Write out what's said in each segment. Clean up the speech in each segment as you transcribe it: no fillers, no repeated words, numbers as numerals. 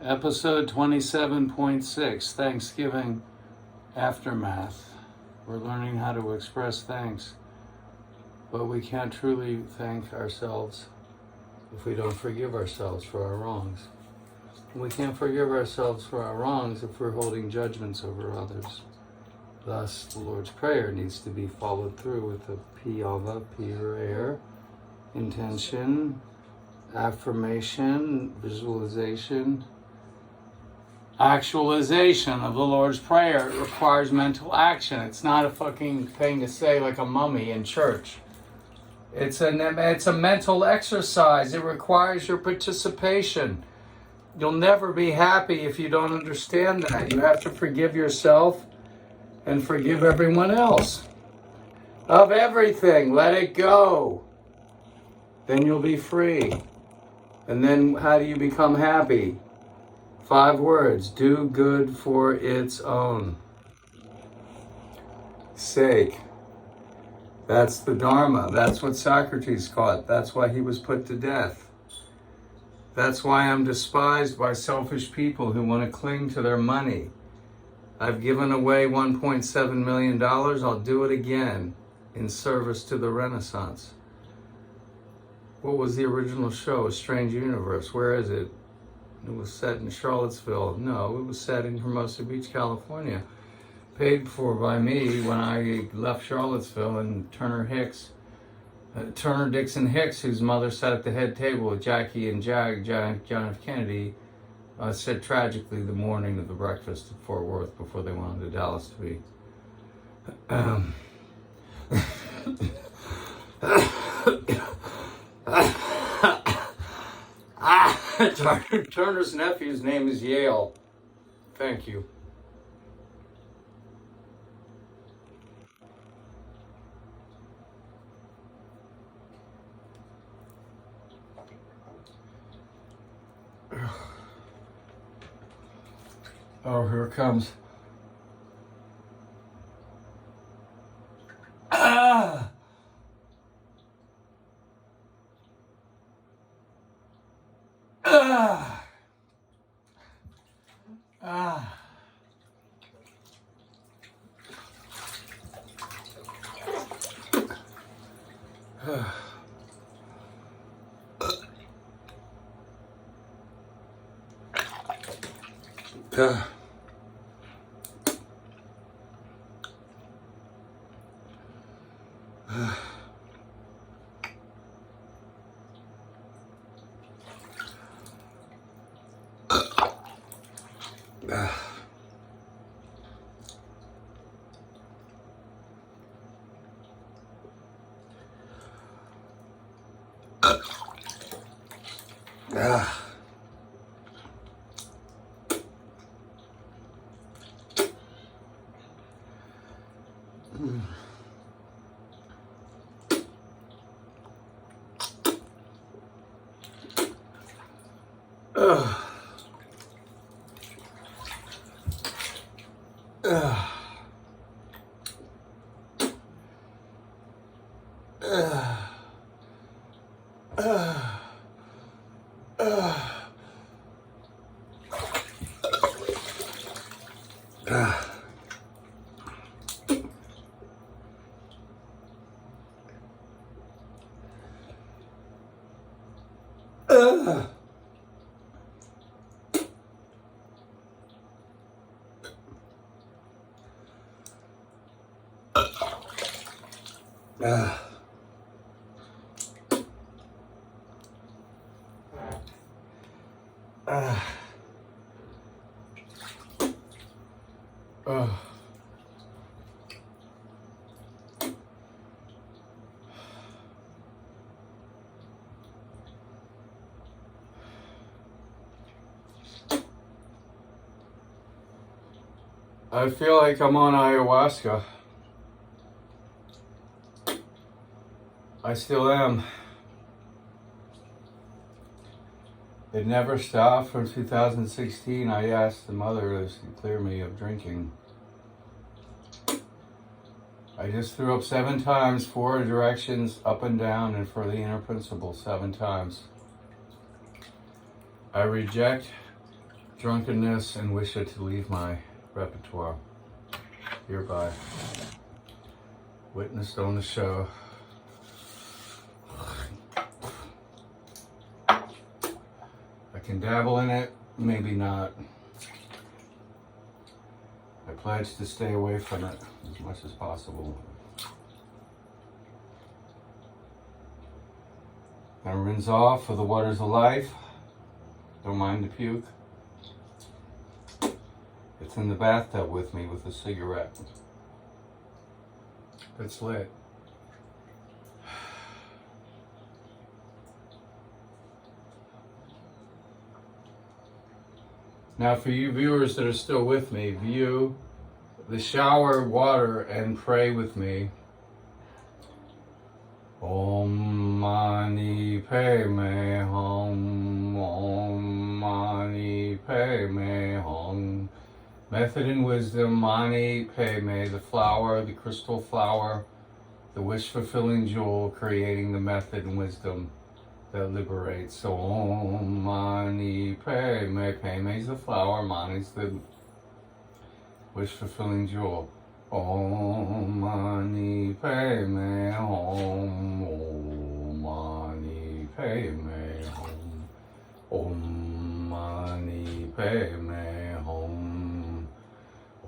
Episode 27.6, Thanksgiving Aftermath. We're learning how to express thanks, but we can't truly thank ourselves if we don't forgive ourselves for our wrongs. We can't forgive ourselves for our wrongs if we're holding judgments over others. Thus, the Lord's Prayer needs to be followed through with a piyava, prayer, intention, affirmation, visualization. Actualization of the Lord's Prayer. It requires mental action. It's not a fucking thing to say like a mummy in church. It's a mental exercise. It requires your participation. You'll never be happy if you don't understand that. You have to forgive yourself and forgive everyone else. Of everything. Let it go. Then you'll be free. And then how do you become happy? 5 words. Do good for its own sake. That's the Dharma. That's what Socrates taught. That's why he was put to death. That's why I'm despised by selfish people who want to cling to their money. I've given away $1.7 million. I'll do it again in service to the Renaissance. What was the original show? A Strange Universe. Where is it? It was set in Charlottesville. No, it was set in Hermosa Beach, California. Paid for by me when I left Charlottesville, and Turner Dixon Hicks, whose mother sat at the head table with Jackie and John F. Kennedy, said tragically the morning of the breakfast at Fort Worth before they went on to Dallas to be. Turner's nephew's name is Yale. Thank you. Oh, here it comes. Ah! Ah! Ah! I feel like I'm on ayahuasca. I still am. It never stopped from 2016. I asked the mother to clear me of drinking. I just threw up 7 times, 4 directions, up and down, and for the inner principle 7 times. I reject drunkenness and wish it to leave my repertoire. Hereby witnessed on the show. I can dabble in it, maybe not. I pledge to stay away from it as much as possible. Gonna rinse off with the waters of life. Don't mind the puke. It's in the bathtub with me with a cigarette. It's lit. Now for you viewers that are still with me, view the shower water and pray with me. Om Mani Padme Hum, Om Mani Padme Hum. Method and wisdom, Mani Padme, the flower, the crystal flower, the wish-fulfilling jewel, creating the method and wisdom that liberates. So Om Mani Padme, Padme is the flower, Mani is the wish-fulfilling jewel. Om Mani Padme Hum, Om Mani Padme Hum, Om Mani Padme Hum,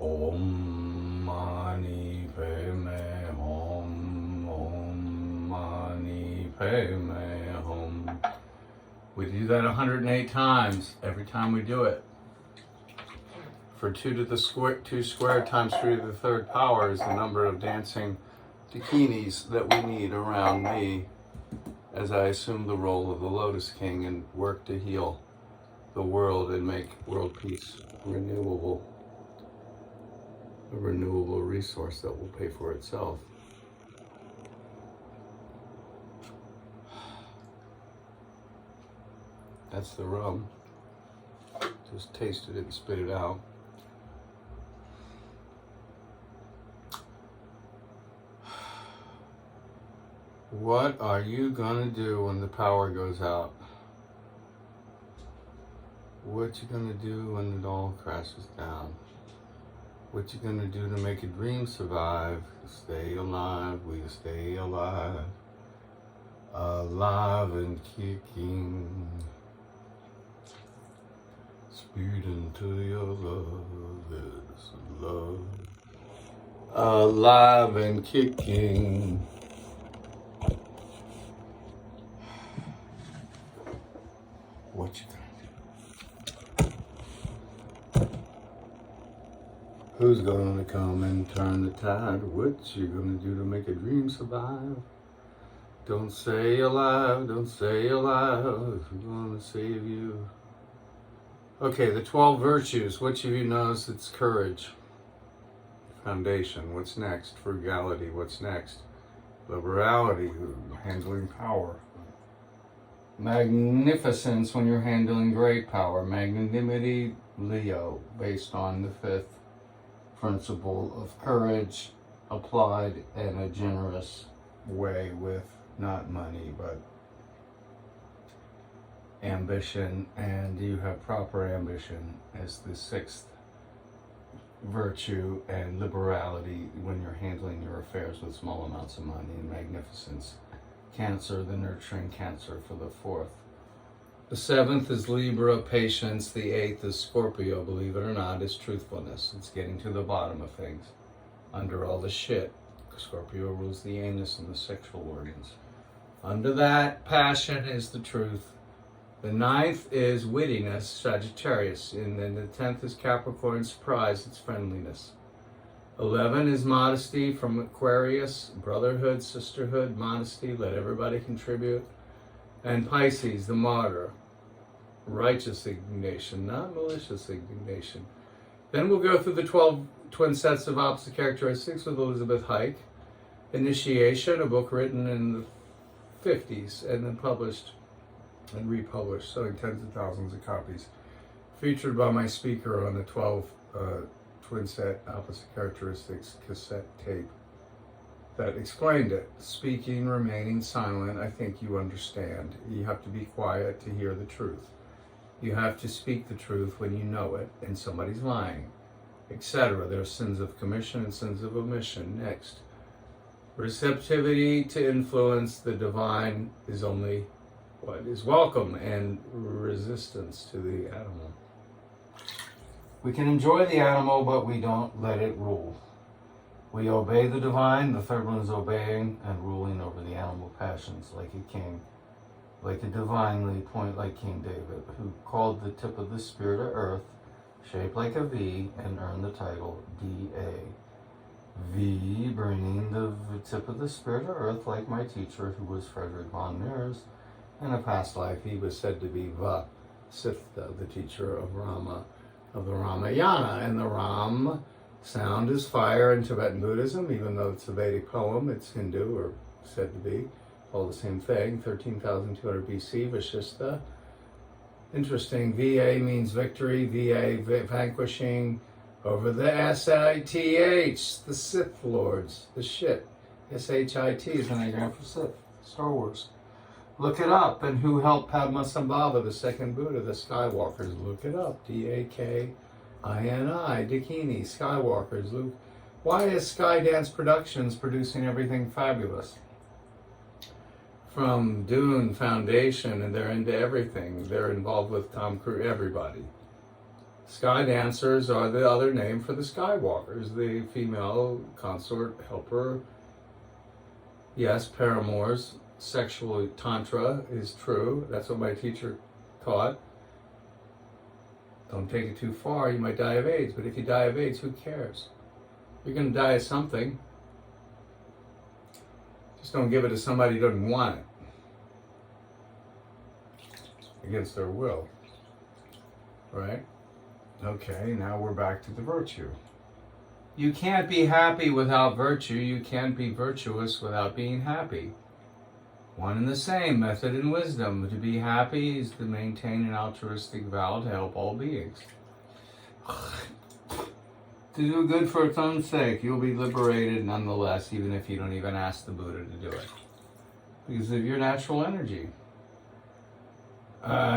Om Mani Padme Hum, Om Mani Padme Hum. We do that 108 times every time we do it. For 2 to the square, 2 squared times 3 to the third power is the number of dancing dakinis that we need around me as I assume the role of the Lotus King and work to heal the world and make world peace renewable. A renewable resource that will pay for itself. That's the rum. Just tasted it and spit it out. What are you gonna do when the power goes out? What you gonna do when it all crashes down? What you gonna do to make a dream survive? Stay alive, we stay alive. Alive and kicking. Speed into your love is love. Alive and kicking. What you gonna do? Who's gonna come and turn the tide? What you gonna do to make a dream survive? Don't say alive, don't say alive. Who's gonna save you? Okay, the 12 virtues. Which of you knows it's courage? Foundation. What's next? Frugality. What's next? Liberality. Handling power. Magnificence when you're handling great power. Magnanimity, Leo, based on the 5th principle of courage applied in a generous way with not money but ambition, and you have proper ambition as the 6th virtue, and liberality when you're handling your affairs with small amounts of money, and magnificence. Cancer, the nurturing Cancer for the 4th. The 7th is Libra, patience. The 8th is Scorpio, believe it or not, is truthfulness. It's getting to the bottom of things. Under all the shit. Scorpio rules the anus and the sexual organs. Under that, passion is the truth. The 9th is wittiness, Sagittarius. And then the 10th is Capricorn, surprise, it's friendliness. 11 is modesty from Aquarius, brotherhood, sisterhood, modesty, let everybody contribute. And Pisces, the martyr, righteous indignation, not malicious indignation. Then we'll go through the 12 twin sets of opposite characteristics with Elizabeth Hike. Initiation, a book written in the 50s and then published and republished, selling tens of thousands of copies. Featured by my speaker on the 12 twin set opposite characteristics cassette tape that explained it. Speaking, remaining silent, I think you understand. You have to be quiet to hear the truth. You have to speak the truth when you know it and somebody's lying, etc. There are sins of commission and sins of omission. Next. Receptivity to influence the divine is only what is welcome, and resistance to the animal. We can enjoy the animal, but we don't let it rule. We obey the divine, the third one is obeying and ruling over the animal passions like a king, like a divinely point like King David, who called the tip of the spirit of earth, shaped like a V, and earned the title D.A. V, bringing the tip of the spirit of earth like my teacher, who was Frederick von Mears. In a past life, he was said to be Vasitha, the teacher of Rama, of the Ramayana. And the Ram sound is fire in Tibetan Buddhism, even though it's a Vedic poem, it's Hindu, or said to be, all the same thing, 13,200 BC, Vashista. Interesting, VA means victory, VA, vanquishing, over the SITH, the Sith Lords, the shit. SHIT is an anagram for Sith, Star Wars. Look it up. And who helped Padmasambhava, the second Buddha, the Skywalkers? Look it up. Dakini, Dakini, Skywalkers. Luke. Why is Skydance Productions producing everything fabulous? From Dune Foundation, and they're into everything. They're involved with Tom Cruise, everybody. Sky dancers are the other name for the Skywalkers, the female consort helper. Yes, paramours. Sexual tantra is true. That's what my teacher taught. Don't take it too far, you might die of AIDS. But if you die of AIDS, who cares? You're going to die of something. Just don't give it to somebody who doesn't want it. Against their will. Right? Okay, now we're back to the virtue. You can't be happy without virtue. You can't be virtuous without being happy. One and the same method and wisdom. To be happy is to maintain an altruistic vow to help all beings. To do good for its own sake, you'll be liberated nonetheless, even if you don't even ask the Buddha to do it. Because of your natural energy.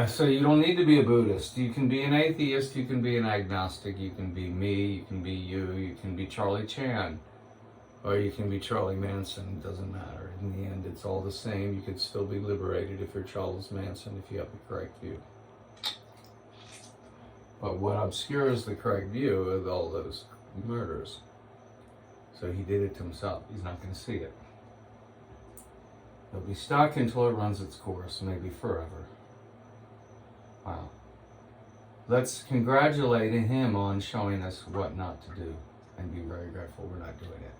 So you don't need to be a Buddhist. You can be an atheist, you can be an agnostic, you can be me, you can be you can be Charlie Chan, or you can be Charlie Manson. It doesn't matter. In the end, it's all the same. You could still be liberated if you're Charles Manson, if you have the correct view. But what obscures the correct view of all those murders. So he did it to himself. He's not going to see it. He'll be stuck until it runs its course, maybe forever. Wow. Let's congratulate him on showing us what not to do and be very grateful we're not doing it.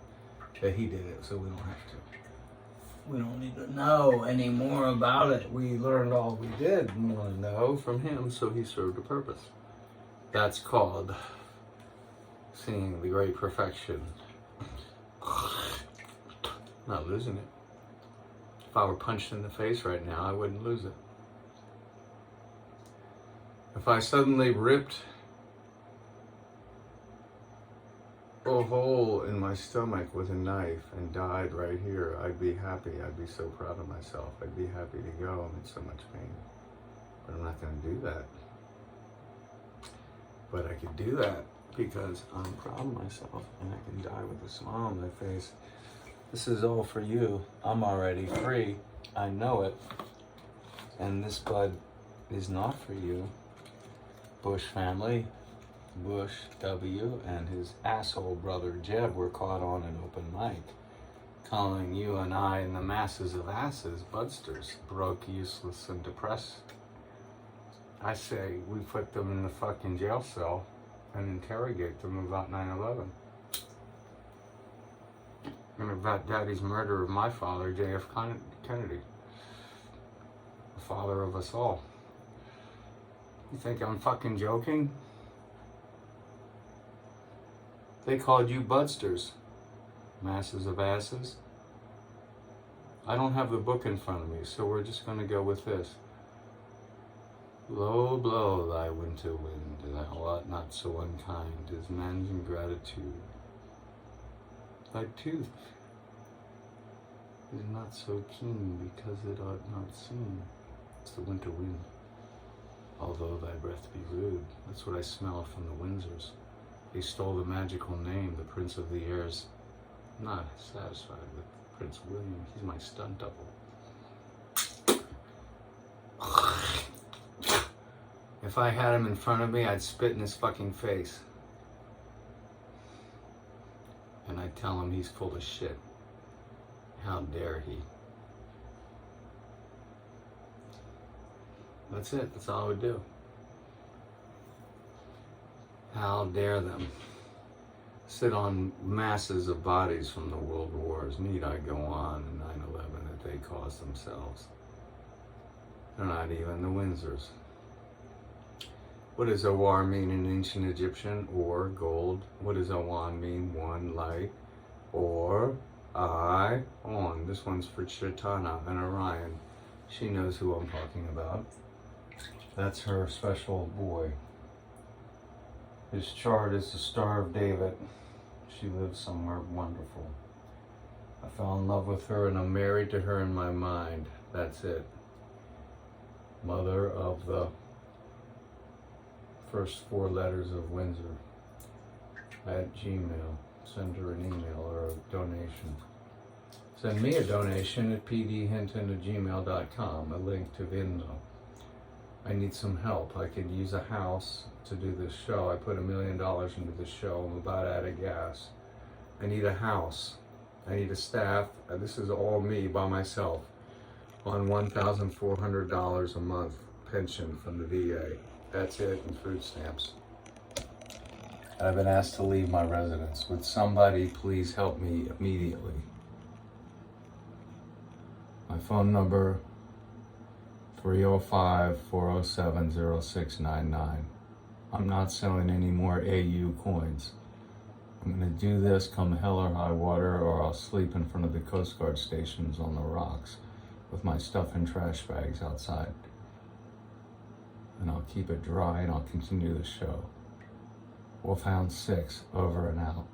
That he did it, so we don't have to. We don't need to know any more about it. We learned all we did want to know from him, so he served a purpose. That's called seeing the great perfection. Not losing it. If I were punched in the face right now, I wouldn't lose it. If I suddenly ripped a hole in my stomach with a knife and died right here, I'd be happy. I'd be so proud of myself. I'd be happy to go. I'm in so much pain. But I'm not going to do that. But I could do that because I'm proud of myself and I can die with a smile on my face. This is all for you. I'm already free. I know it. And this bud is not for you. Bush family, Bush W. and his asshole brother Jeb were caught on an open mic, calling you and I and the masses of asses budsters, broke, useless, and depressed. I say we put them in the fucking jail cell and interrogate them about 9/11. And about Daddy's murder of my father, J.F. Kennedy, the father of us all. You think I'm fucking joking? They called you budsters, masses of asses. I don't have the book in front of me, so we're just going to go with this. Blow, blow, thy winter wind, thou art not so unkind as man's ingratitude. Thy tooth is not so keen because it art not seen. It's the winter wind. Although thy breath be rude, that's what I smell from the Windsors. They stole the magical name, the Prince of the Airs. I'm not satisfied with Prince William. He's my stunt double. If I had him in front of me, I'd spit in his fucking face. And I'd tell him he's full of shit. How dare he? That's it. That's all I would do. How dare them sit on masses of bodies from the world wars? Need I go on in 9/11 that they caused themselves? They're not even the Windsors. What does Awar mean in ancient Egyptian? Or, gold. What does Awan mean? One, light. Or, I, on. This one's for Chaitana and Orion. She knows who I'm talking about. That's her special boy. His chart is the Star of David. She lives somewhere wonderful. I fell in love with her and I'm married to her in my mind. That's it. Mother of the first 4 letters of Windsor. At Gmail. Send her an email or a donation. Send me a donation at pdhinton@gmail.com, a link to Venmo. I need some help. I could use a house to do this show. I put $1 million into this show. I'm about out of gas. I need a house. I need a staff. This is all me by myself on $1,400 a month pension from the VA. That's it, and food stamps. I've been asked to leave my residence. Would somebody please help me immediately? My phone number, 305-407-0699. I'm not selling any more AU coins. I'm gonna do this come hell or high water, or I'll sleep in front of the Coast Guard stations on the rocks with my stuff in trash bags outside. And I'll keep it dry and I'll continue the show. Wolfhound 6, over and out.